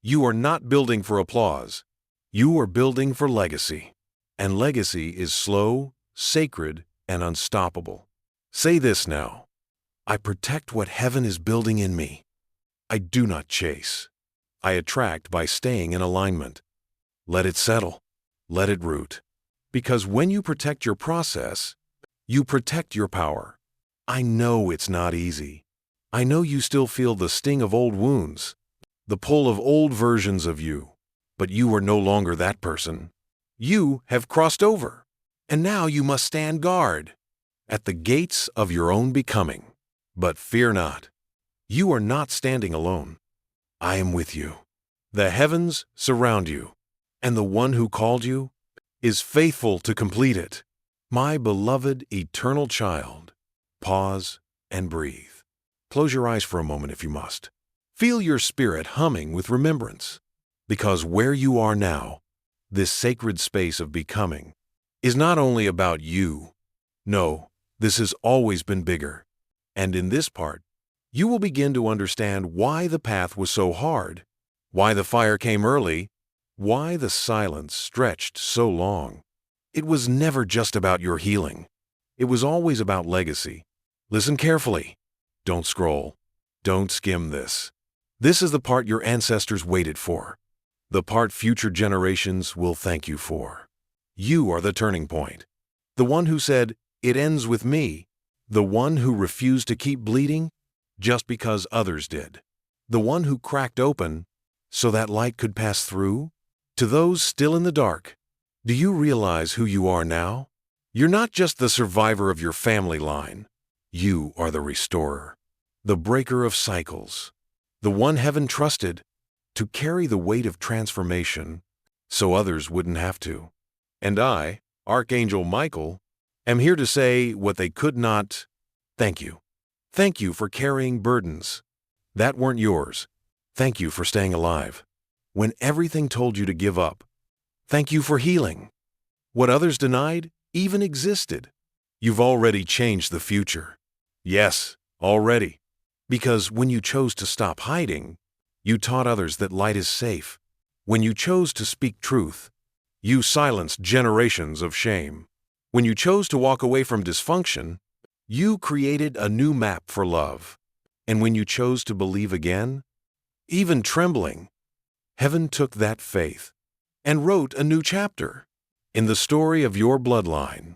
Speaker 1: You are not building for applause. You are building for legacy. And legacy is slow, sacred, and unstoppable. Say this now. I protect what heaven is building in me. I do not chase. I attract by staying in alignment. Let it settle. Let it root. Because when you protect your process, you protect your power. I know it's not easy. I know you still feel the sting of old wounds, the pull of old versions of you. But you are no longer that person. You have crossed over, and now you must stand guard at the gates of your own becoming. But fear not. You are not standing alone. I am with you. The heavens surround you, and the one who called you is faithful to complete it. My beloved eternal child, pause and breathe. Close your eyes for a moment if you must. Feel your spirit humming with remembrance, because where you are now, this sacred space of becoming, is not only about you. No, this has always been bigger. And in this part, you will begin to understand why the path was so hard, why the fire came early, Why the silence stretched so long? It was never just about your healing. It was always about legacy. Listen carefully. Don't scroll. Don't skim this. This is the part your ancestors waited for. The part future generations will thank you for. You are the turning point. The one who said, "It ends with me." The one who refused to keep bleeding just because others did. The one who cracked open so that light could pass through. To those still in the dark, do you realize who you are now? You're not just the survivor of your family line. You are the restorer, the breaker of cycles, the one heaven trusted to carry the weight of transformation so others wouldn't have to. And I, Archangel Michael, am here to say what they could not. Thank you. Thank you for carrying burdens that weren't yours. Thank you for staying alive when everything told you to give up. Thank you for healing what others denied even existed. You've already changed the future. Yes, already. Because when you chose to stop hiding, you taught others that light is safe. When you chose to speak truth, you silenced generations of shame. When you chose to walk away from dysfunction, you created a new map for love. And when you chose to believe again, even trembling, heaven took that faith and wrote a new chapter in the story of your bloodline.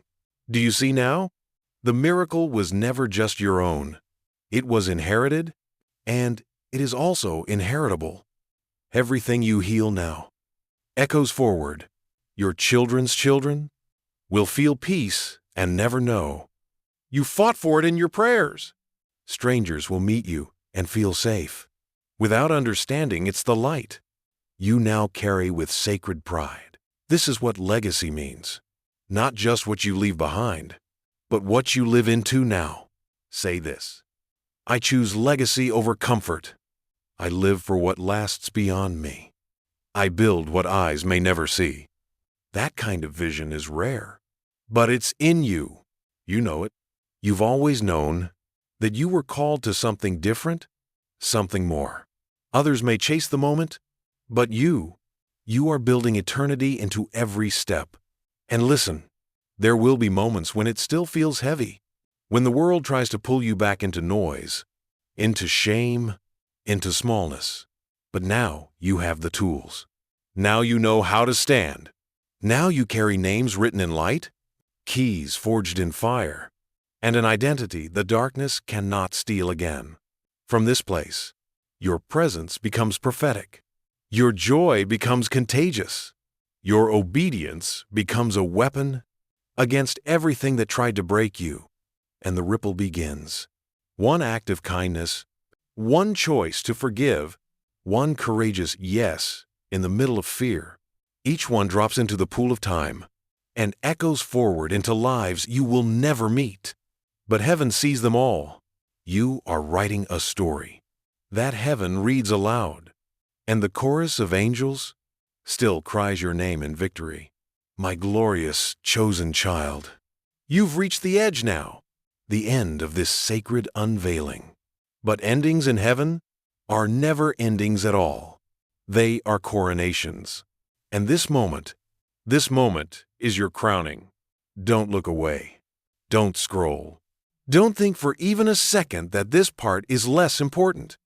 Speaker 1: Do you see now? The miracle was never just your own. It was inherited, and it is also inheritable. Everything you heal now echoes forward. Your children's children will feel peace and never know. You fought for it in your prayers. Strangers will meet you and feel safe. Without understanding, it's the light you now carry with sacred pride. This is what legacy means. Not just what you leave behind, but what you live into now. Say this: I choose legacy over comfort. I live for what lasts beyond me. I build what eyes may never see. That kind of vision is rare, but it's in you. You know it. You've always known that you were called to something different, something more. Others may chase the moment, but you are building eternity into every step. And listen, there will be moments when it still feels heavy, when the world tries to pull you back into noise, into shame, into smallness. But now you have the tools. Now you know how to stand. Now you carry names written in light, keys forged in fire, and an identity the darkness cannot steal again. From this place, your presence becomes prophetic. Your joy becomes contagious. Your obedience becomes a weapon against everything that tried to break you. And the ripple begins. One act of kindness, one choice to forgive, one courageous yes in the middle of fear. Each one drops into the pool of time and echoes forward into lives you will never meet. But heaven sees them all. You are writing a story that heaven reads aloud. And the chorus of angels still cries your name in victory. My glorious, chosen child. You've reached the edge now, the end of this sacred unveiling. But endings in heaven are never endings at all. They are coronations. And this moment is your crowning. Don't look away. Don't scroll. Don't think for even a second that this part is less important.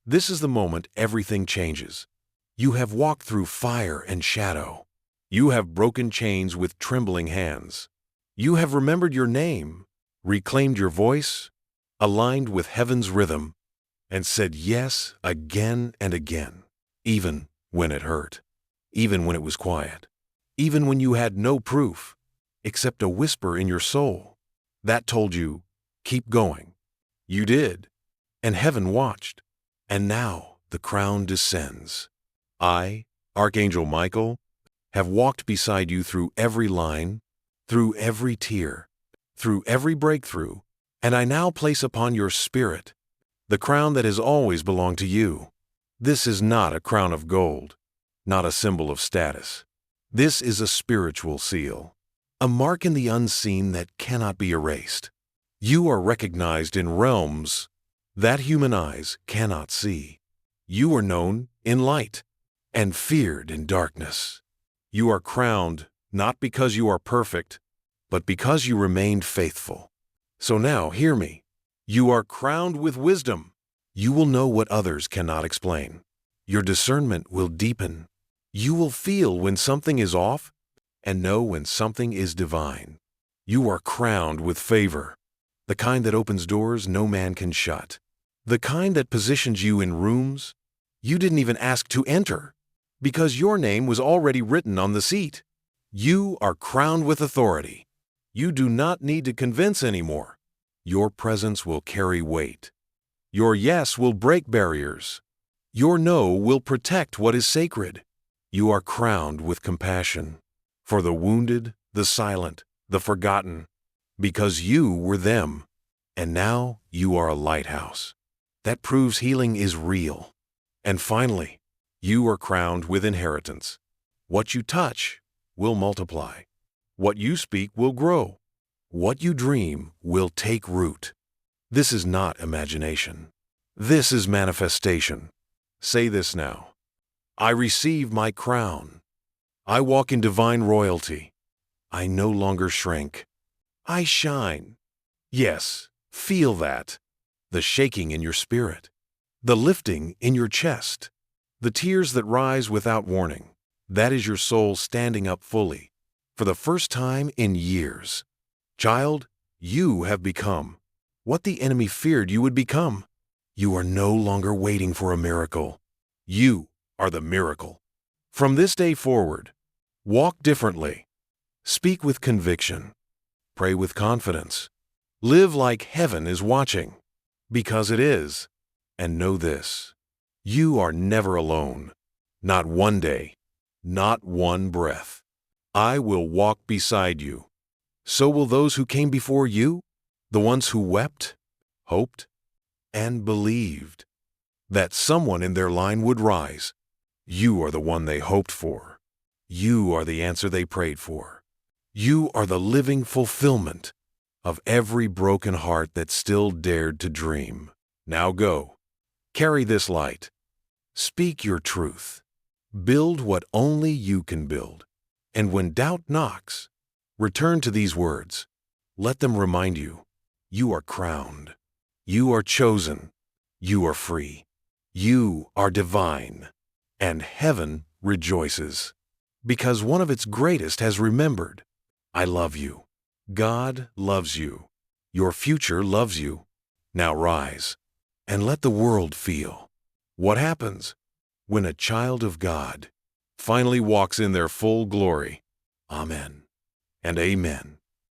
Speaker 1: This is the moment everything changes. You have walked through fire and shadow. You have broken chains with trembling hands. You have remembered your name, reclaimed your voice, aligned with heaven's rhythm, and said yes again and again, even when it hurt, even when it was quiet, even when you had no proof, except a whisper in your soul that told you, keep going. You did, and heaven watched. And now the crown descends. I, Archangel Michael, have walked beside you through every line, through every tear, through every breakthrough, and I now place upon your spirit the crown that has always belonged to you. This is not a crown of gold, not a symbol of status. This is a spiritual seal, a mark in the unseen that cannot be erased. You are recognized in realms that human eyes cannot see. You are known in light, and feared in darkness. You are crowned not because you are perfect, but because you remained faithful. So now, hear me. You are crowned with wisdom. You will know what others cannot explain. Your discernment will deepen. You will feel when something is off and know when something is divine. You are crowned with favor, the kind that opens doors no man can shut, the kind that positions you in rooms you didn't even ask to enter, because your name was already written on the seat. You are crowned with authority. You do not need to convince anymore. Your presence will carry weight. Your yes will break barriers. Your no will protect what is sacred. You are crowned with compassion for the wounded, the silent, the forgotten, because you were them. And now you are a lighthouse that proves healing is real. And finally, you are crowned with inheritance. What you touch will multiply. What you speak will grow. What you dream will take root. This is not imagination. This is manifestation. Say this now. I receive my crown. I walk in divine royalty. I no longer shrink. I shine. Yes, feel that. The shaking in your spirit. The lifting in your chest. The tears that rise without warning. That is your soul standing up fully. For the first time in years. Child, you have become what the enemy feared you would become. You are no longer waiting for a miracle. You are the miracle. From this day forward, walk differently. Speak with conviction. Pray with confidence. Live like heaven is watching, because it is. And know this, you are never alone. Not one day, not one breath. I will walk beside you. So will those who came before you, the ones who wept, hoped, and believed that someone in their line would rise. You are the one they hoped for. You are the answer they prayed for. You are the living fulfillment of every broken heart that still dared to dream. Now go. Carry this light. Speak your truth. Build what only you can build. And when doubt knocks, return to these words. Let them remind you, you are crowned. You are chosen. You are free. You are divine. And heaven rejoices, because one of its greatest has remembered. I love you. God loves you. Your future loves you. Now rise and let the world feel what happens when a child of God finally walks in their full glory. Amen and amen.